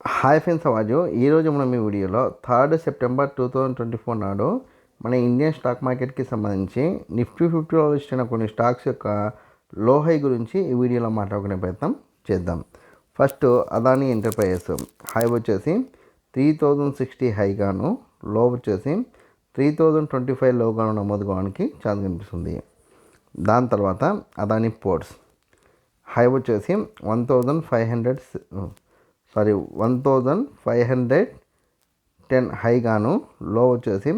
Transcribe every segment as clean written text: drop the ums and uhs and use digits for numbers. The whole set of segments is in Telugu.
హాయ్ ఫ్రెండ్స్, అవాజు ఈరోజు మనం ఈ వీడియోలో 3 సెప్టెంబర్ 2024 నాడు మన ఇండియన్ స్టాక్ మార్కెట్కి సంబంధించి నిఫ్టీ 50లో లిస్ట్ అయిన కొన్ని స్టాక్స్ యొక్క లో హై గురించి ఈ వీడియోలో మాట్లాడుకునే ప్రయత్నం చేద్దాం. ఫస్ట్ అదానీ ఎంటర్ప్రైజెస్ హై వచ్చేసి 3060 హైగాను, లో వచ్చేసి 3025 లోగాను నమోదు కావడానికి ఛాన్స్ కనిపిస్తుంది. దాని తర్వాత అదానీ పోర్ట్స్ హై వచ్చేసి 1510 హైగాను, లో వచ్చేసి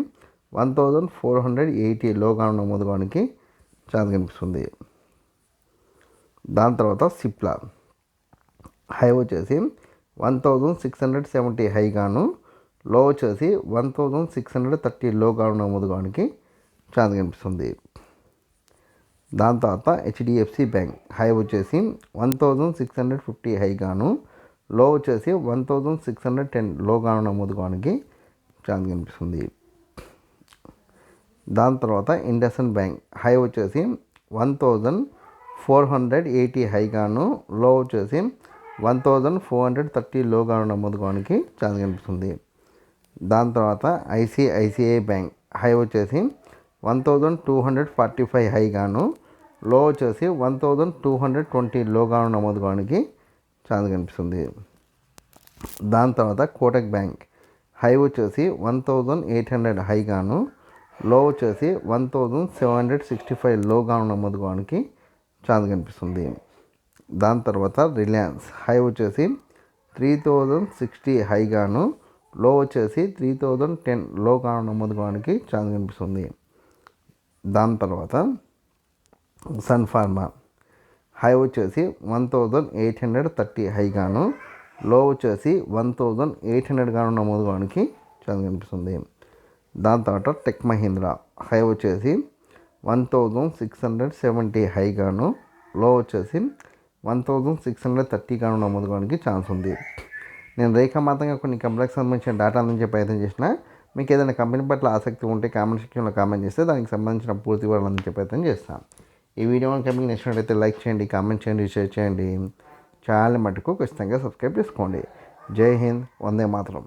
1480 లోగాను నమోదు కావడానికి ఛాన్స్ కనిపిస్తుంది. దాని తర్వాత సిప్లా హై వచ్చేసి 1670 హైగాను, లో వచ్చేసి 1630 లోగాను నమోదు కావడానికి ఛాన్స్ కనిపిస్తుంది. దాని తర్వాత హెచ్డిఎఫ్సి బ్యాంక్ హై వచ్చేసి 1650 హైగాను, లో వచ్చేసి 1610 లోగాను నమోదు కావడానికి ఛాన్స్ కనిపిస్తుంది. దాని తర్వాత ఇండస్ఇండ్ బ్యాంక్ హై వచ్చేసి 1480 హైగాను, లో వచ్చేసి 1430 లోగాను నమోదు కావడానికి ఛాన్స్ కనిపిస్తుంది. దాని తర్వాత ఐసిఐసిఐ బ్యాంక్ హై వచ్చేసి 1245 హైగాను, లో వచ్చేసి 1220 లోగాను నమోదు కావడానికి ఛాన్స్ కనిపిస్తుంది. దాని తర్వాత కోటక్ బ్యాంక్ హై వచ్చేసి 1800 హైగాను, లో వచ్చేసి 1765 లోగాను నమోదు కావడానికి ఛాన్స్ కనిపిస్తుంది. దాని తర్వాత రిలయన్స్ హై వచ్చేసి 3060 హైగాను, లో వచ్చేసి 3010 లోగాను నమోదు కావడానికి ఛాన్స్ కనిపిస్తుంది. దాని తర్వాత సన్ ఫార్మా హై వచ్చేసి 1830 హైగాను, లో వచ్చేసి 1800 గాను నమోదు కావడానికి ఛాన్స్ కనిపిస్తుంది. దాని తర్వాత టెక్ మహీంద్రా హై వచ్చేసి 1670 హైగాను, లో వచ్చేసి 1630 గాను నమోదు కావడానికి ఛాన్స్ ఉంది. నేను రేఖామాతంగా కొన్ని కంపెనీకి సంబంధించిన డేటా అందించే ప్రయత్నం చేసిన. మీకు ఏదైనా కంపెనీ పట్ల ఆసక్తి ఉంటే కామెంట్ సెక్షన్లో కామెంట్ చేస్తే దానికి సంబంధించిన పూర్తి వివరాలు అందించే ప్రయత్నం చేస్తాను. ఈ వీడియో కనుక మీకు నచ్చినట్లయితే లైక్ చేయండి, కామెంట్ చేయండి, షేర్ చేయండి. ఛానల్ మటుకు ఖచ్చితంగా సబ్స్క్రైబ్ చేసుకోండి. జై హింద్, వందే మాతరం.